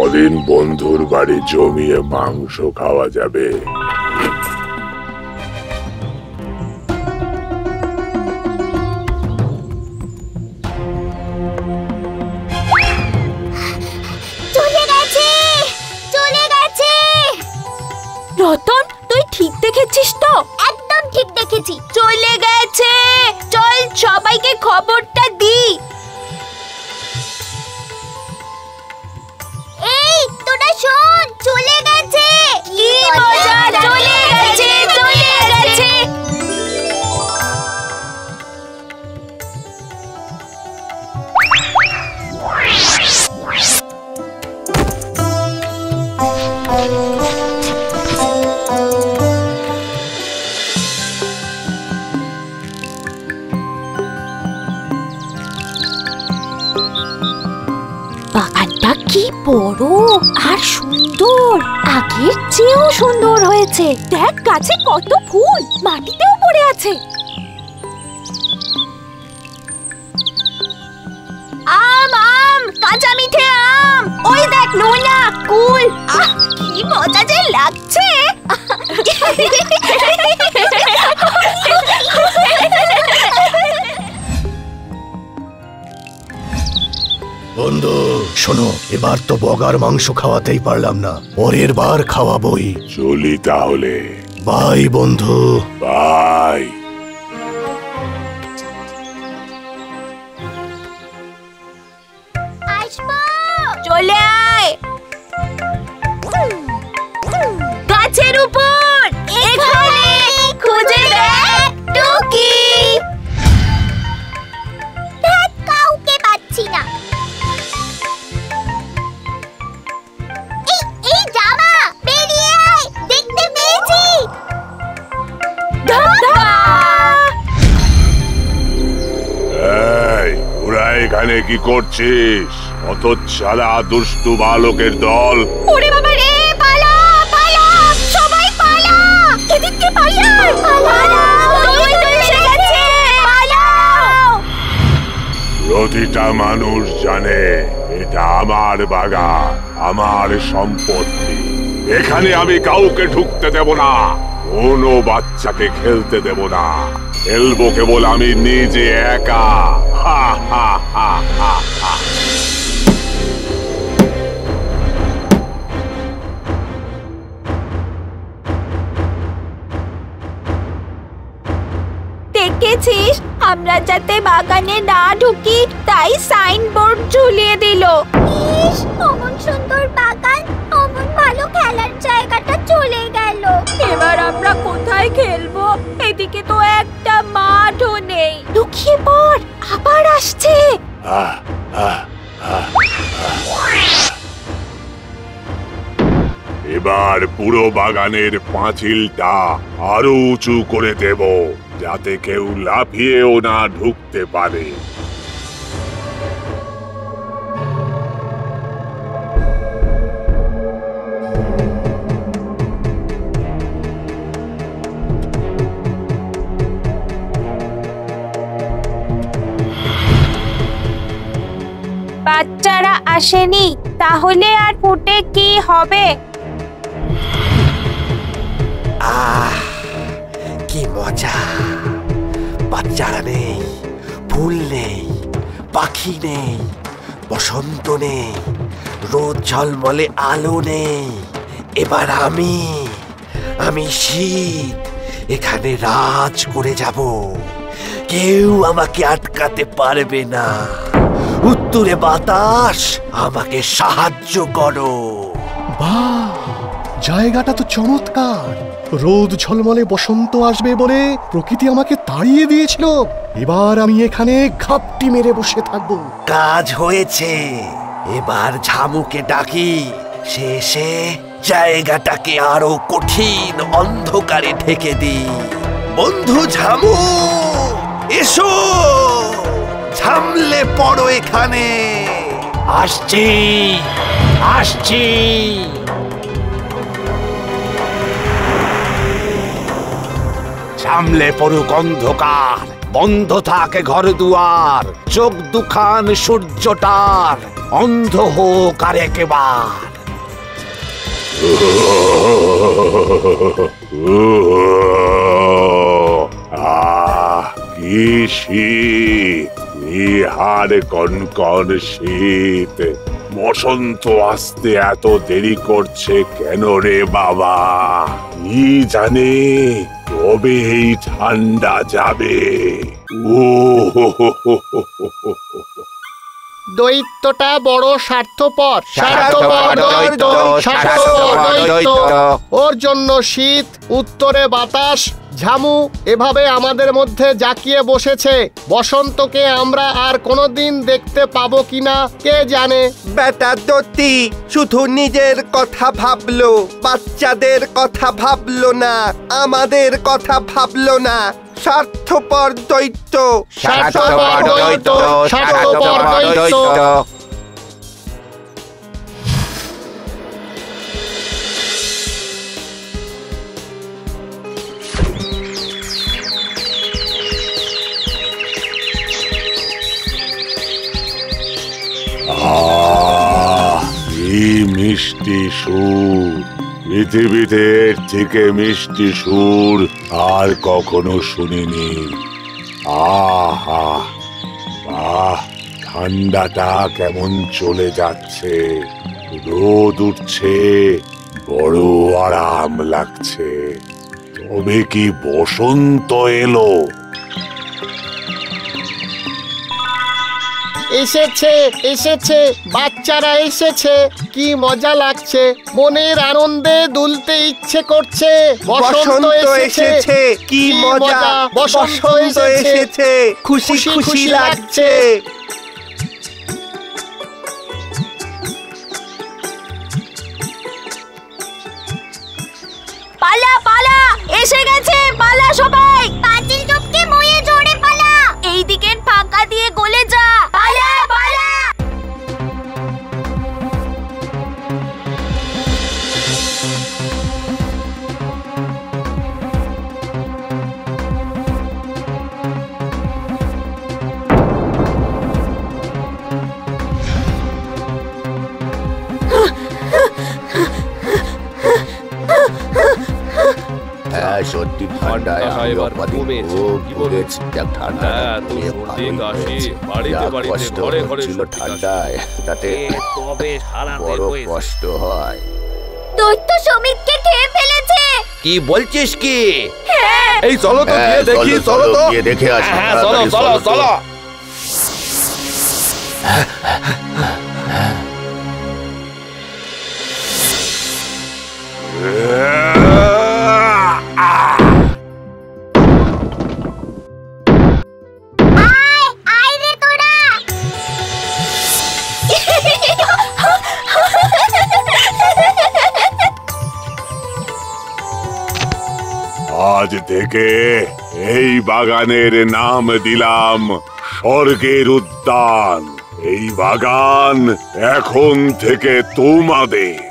কদিন বন্ধুর বাড়ি জমিয়ে মাংস খাওয়া যাবে। রতন, তুই ঠিক দেখেছিস তো? একদম ঠিক দেখেছি, চলে গেছে। চল সবাইকে খবরটা দি। এই তোরা শোন, চলে গেছে। কি মজা, চলে গেছে, চলে গেছে। বাগানটা কি বড় আর সুন্দর, আগের চেয়েও সুন্দর হয়েছে। দেখ গাছে কত ফুল, মাটিতেও পড়ে আছে। আম আম, কাঁচা মিঠে আম। ওই দেখ নোনা, কুল। আহ, কি মজা যে লাগছে। বন্ধু শোনো, এবার তো বগার মাংস খাওয়াতেই পারলাম না, পরের বার খাওয়াবই। চলি তাহলে। বাই বন্ধু, বাই। আসবো। চলে আয় গাছের উপর, এখানে খুঁজে দেখ টুকি। দেখ, কাউকে পাচ্ছি না। এই জামা, বেরিয়ে আয়, দেখতে পেয়েছি। এই, ওরা এখানে কি করছিস? অত চালা দুষ্টু বালকের দল। ওরে বাবা রে, পালা পালা, সবাই পালা, এদিকে পালা, পালাও, দই এসে গেছে, পালাও। প্রতিটা মানুষ জানে এটা আমার বাগান, আমার সম্পত্তি। এখানে আমি কাউকে ঢুকতে দেব না, কোনো বাচ্চাকে খেলতে দেব না। খেলবো কেবল আমি নিজে একা। হা হা হা হা হা। দেখেছিস, আমরা যাতে বাগানে না ঢুকি তাই সাইনবোর্ড ঝুলিয়ে দিল। ইস, অমন সুন্দর বাগান, অমন ভালো খেলার জায়গাটা চলে গেল। এবার আমরা কোথায় খেলবো? এদিকে তো একটা মাঠও নেই। লুকিয়ে পড়, আবার আসছে। আহ, আহ, আহ, আহ। এবার পুরো বাগানের পাঁচিলটা আরো উঁচু করে দেব, যাতে কেউ লাফিয়েও না ঢুকতে পারে। বাচ্চারা আসেনি, তাহলে আর ফুটে কি হবে? আহ, কি মজা! বাচ্চারা নেই, ফুল নেই, পাখি নেই, বসন্ত নেই, রোদ ঝলমলে আলো নেই। এবার আমি শীত এখানে রাজ করে যাব। কেউ আমাকে আটকাতে পারবে না। উত্তরে বাতাস, আমাকে সাহায্য করো। বাহ, জায়গাটা তো চমৎকার। রোদ ঝলমলে বসন্ত আসবে বলে প্রকৃতি আমাকে তাড়িয়ে দিয়েছিল। এবার আমি এখানে ঘাপটি মেরে বসে থাকবো। কাজ হয়েছে, এবার ঝামুকে ডাকি, সে এসে জায়গাটাকে আরো কঠিন অন্ধকারে ঢেকে দিই। বন্ধু ঝামু, এসো, ঝামলে পড়ো এখানে। আসছি আসছি। সামলে পড়ুক অন্ধকার, বন্ধ থাকে ঘর দুয়ার, চোখ দুখান সূর্যটার অন্ধ হোক আর একেবার। কি শীত, নিহার কনকন শীত। বসন্ত আসতে এত দেরি করছে কেন রে বাবা? কি জানে তবে এই ঠান্ডা যাবে। ও দৈত্যটা বড় স্বার্থপর, ওর জন্য শীত, উত্তরে বাতাস, ঝামু এভাবে আমাদের মধ্যে জাকিয়ে বসেছে। বসন্তকে আমরা আর কোনোদিন দেখতে পাবো কিনা কে জানে। বেটা দতি শুধু নিজের কথা ভাবলো, বাচ্চাদের কথা ভাবলো না, আমাদের কথা ভাবলো না। স্বার্থপর দৈত্য, স্বার্থপর দৈত্য, স্বার্থপর দৈত্য। কি মিষ্টি সুর! পৃথিবীতে এর থেকে মিষ্টি সুর আর কখনো শুনিনি। আহা, বাহ, ঠান্ডাটা কেমন চলে যাচ্ছে, রোদ উঠছে, বড় আরাম লাগছে। তবে কি বসন্ত এলো? এসেছে এসেছে, বাচ্চারা এসেছে, কি মজা লাগছে, মনের আনন্দে দুলতে ইচ্ছে করছে। বসন্ত এসেছে, কি মজা, বসন্ত এসেছে, খুশি খুশি লাগছে। পালা পালা, এসে গেছে, পালা সবাই। পাঁচিল টপকে ময়ে জোরে পালা, এই দিকের ফাঁকা দিয়ে গলে যা। পালা পালা। হ্যাঁ সত্যি ঠান্ডায় আমি অপাদি খুব ভুগেছি। ঠান্ডা কষ্ট হচ্ছিল ঠান্ডায়, তাতে বড় কষ্ট হয়। দৈত্য সমিতকে খেয়ে ফেলেছে। কি বলছিস কি? এই চলো তো গিয়ে দেখি, চলো তো গিয়ে দেখে আসি। চলো চলো চলো। আজ থেকে এই বাগানের নাম দিলাম স্বর্গের উদ্যান। এই বাগান এখন থেকে তোমাদের।